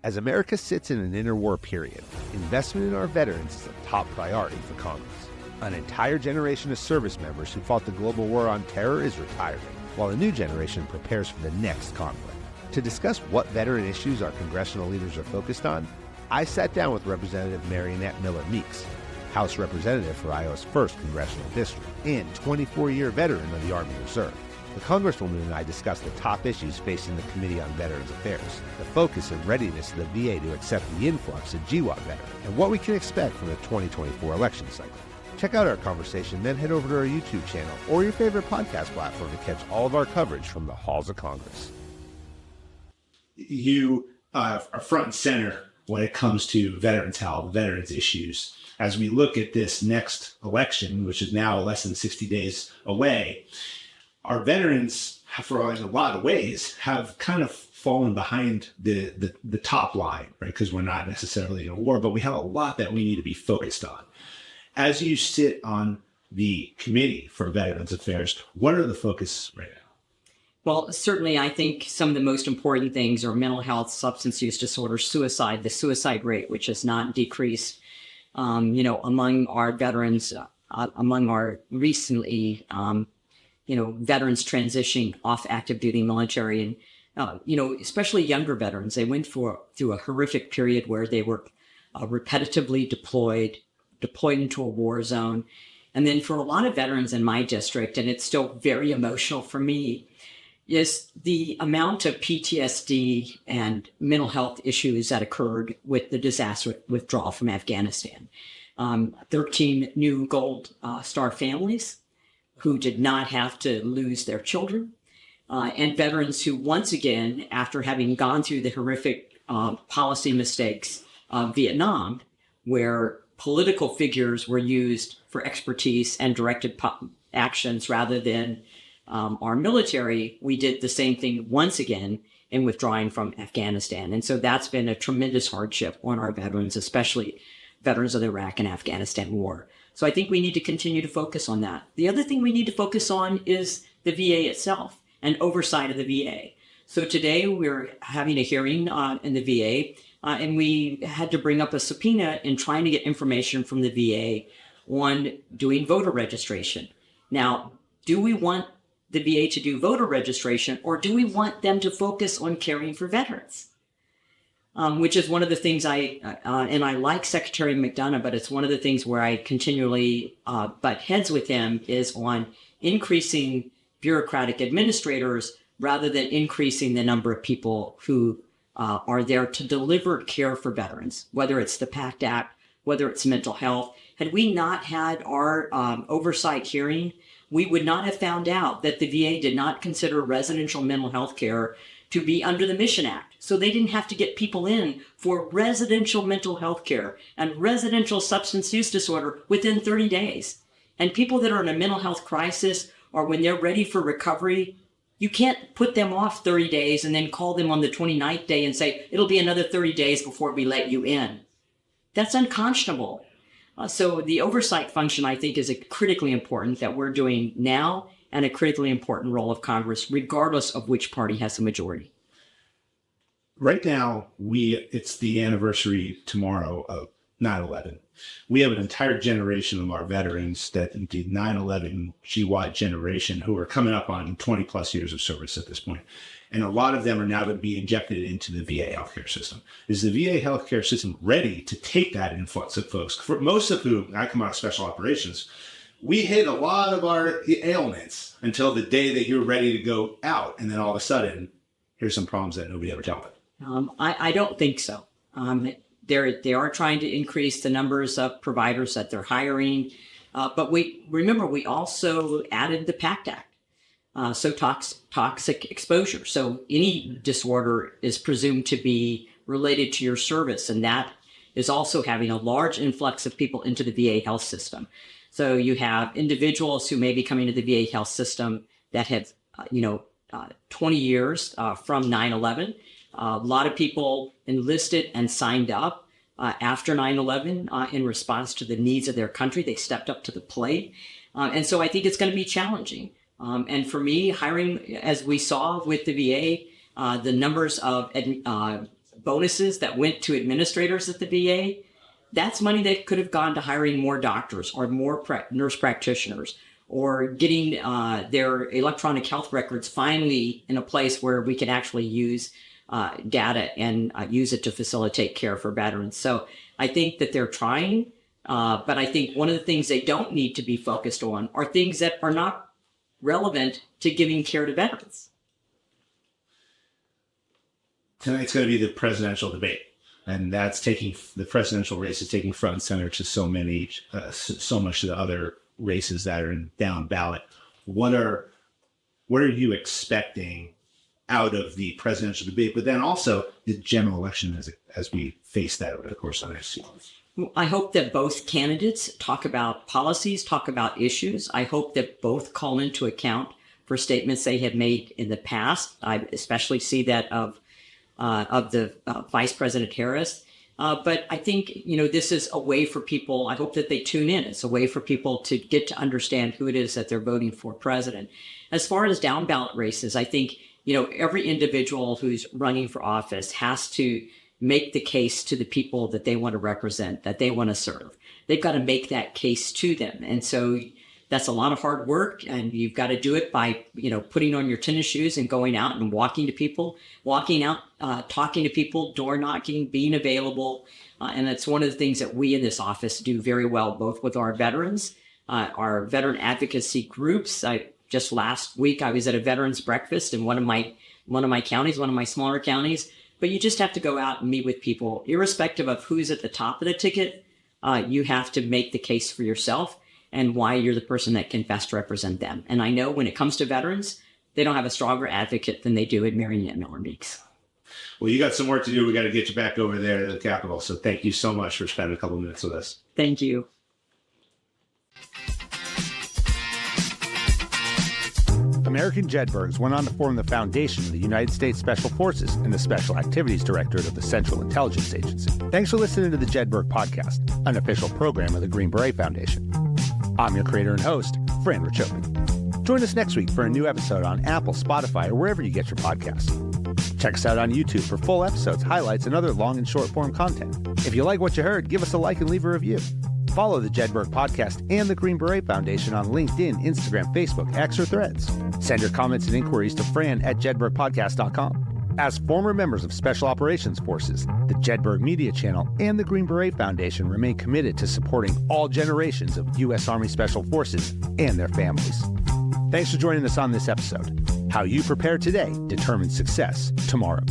As America sits in an interwar period, investment in our veterans is a top priority for Congress. An entire generation of service members who fought the global war on terror is retiring, while a new generation prepares for the next conflict. To discuss what veteran issues our congressional leaders are focused on, I sat down with Representative Mariannette Miller-Meeks, House Representative for Iowa's 1st Congressional District and 24-year veteran of the Army Reserve. The Congresswoman and I discussed the top issues facing the Committee on Veterans Affairs, the focus and readiness of the VA to accept the influx of GWOT veterans, and what we can expect from the 2024 election cycle. Check out our conversation, then head over to our YouTube channel or your favorite podcast platform to catch all of our coverage from the halls of Congress. You are front and center when it comes to veterans health, veterans issues. As we look at this next election, which is now less than 60 days away, our veterans, in a lot of ways, have kind of fallen behind the top line, right? Because we're not necessarily in a war, but we have a lot that we need to be focused on. As you sit on the Committee for Veterans Affairs, what are the focus right now? Well, certainly, I think some of the most important things are mental health, substance use disorder, suicide, the suicide rate, which has not decreased, among our veterans, among our recently, veterans transitioning off active duty military and, especially younger veterans. They went through a horrific period where they were repetitively deployed into a war zone. And then for a lot of veterans in my district, and it's still very emotional for me, is the amount of PTSD and mental health issues that occurred with the disaster withdrawal from Afghanistan. 13 new Gold Star families who did not have to lose their children, and veterans who, once again, after having gone through the horrific policy mistakes of Vietnam, where political figures were used for expertise and directed actions rather than our military, we did the same thing once again in withdrawing from Afghanistan. And so that's been a tremendous hardship on our veterans, especially veterans of the Iraq and Afghanistan war. So I think we need to continue to focus on that. The other thing we need to focus on is the VA itself and oversight of the VA. So today we're having a hearing in the VA, and we had to bring up a subpoena in trying to get information from the VA on doing voter registration. Now, do we want the VA to do voter registration, or do we want them to focus on caring for veterans? Which is one of the things and I like Secretary McDonough, but it's one of the things where I continually butt heads with him is on increasing bureaucratic administrators rather than increasing the number of people who are there to deliver care for veterans, whether it's the PACT Act, whether it's mental health. Had we not had our oversight hearing, we would not have found out that the VA did not consider residential mental health care to be under the Mission Act. So they didn't have to get people in for residential mental health care and residential substance use disorder within 30 days. And people that are in a mental health crisis or when they're ready for recovery, you can't put them off 30 days and then call them on the 29th day and say, it'll be another 30 days before we let you in. That's unconscionable. So the oversight function, I think, is a critically important that we're doing now and a critically important role of Congress, regardless of which party has the majority. Right now, it's the anniversary tomorrow of 9/11. We have an entire generation of our veterans, that the 9/11 GWOT generation, who are coming up on 20 plus years of service at this point. And a lot of them are now going to be injected into the VA healthcare system. Is the VA healthcare system ready to take that influx of folks? For most of whom, I come out of special operations, we hit a lot of our ailments until the day that you're ready to go out. And then all of a sudden, here's some problems that nobody ever dealt with. I don't think so. They are trying to increase the numbers of providers that they're hiring. But we also added the PACT Act. So toxic exposure. So any disorder is presumed to be related to your service, and that is also having a large influx of people into the VA health system. So you have individuals who may be coming to the VA health system that have, 20 years from 9/11. A lot of people enlisted and signed up after 9/11 in response to the needs of their country. They stepped up to the plate. And so I think it's going to be challenging. And for me, hiring, as we saw with the VA, the numbers of bonuses that went to administrators at the VA, that's money that could have gone to hiring more doctors or more nurse practitioners, or getting their electronic health records finally in a place where we can actually use data and use it to facilitate care for veterans. So I think that they're trying, but I think one of the things they don't need to be focused on are things that are not relevant to giving care to veterans. Tonight's going to be the presidential debate, and that's taking the presidential race is taking front and center to so much of the other races that are down ballot. What are you expecting out of the presidential debate, but then also the general election as we face that over the course of the next 2 months? I hope that both candidates talk about policies, talk about issues. I hope that both call into account for statements they have made in the past. I especially see that of the Vice President Harris. But I think, this is a way for people, I hope that they tune in. It's a way for people to get to understand who it is that they're voting for president. As far as down ballot races, I think, every individual who's running for office has to make the case to the people that they want to represent, that they want to serve. They've got to make that case to them. And so that's a lot of hard work, and you've got to do it by, putting on your tennis shoes and going out and walking out, talking to people, door knocking, being available. And that's one of the things that we in this office do very well, both with our veterans, our veteran advocacy groups. Just last week, I was at a veterans breakfast in one of my counties, one of my smaller counties. But you just have to go out and meet with people, irrespective of who's at the top of the ticket. You have to make the case for yourself and why you're the person that can best represent them. And I know when it comes to veterans, they don't have a stronger advocate than they do at Mariannette Miller-Meeks. Well, you got some work to do. We got to get you back over there to the Capitol. So thank you so much for spending a couple of minutes with us. Thank you. American Jedburghs went on to form the foundation of the United States Special Forces and the Special Activities Directorate of the Central Intelligence Agency. Thanks for listening to the Jedburgh Podcast, an official program of the Green Beret Foundation. I'm your creator and host, Fran Racioppi. Join us next week for a new episode on Apple, Spotify, or wherever you get your podcasts. Check us out on YouTube for full episodes, highlights, and other long and short form content. If you like what you heard, give us a like and leave a review. Follow the Jedburgh Podcast and the Green Beret Foundation on LinkedIn, Instagram, Facebook, X, or Threads. Send your comments and inquiries to fran@jedburghpodcast.com. As former members of Special Operations Forces, the Jedburgh Media Channel and the Green Beret Foundation remain committed to supporting all generations of U.S. Army Special Forces and their families. Thanks for joining us on this episode. How you prepare today determines success tomorrow.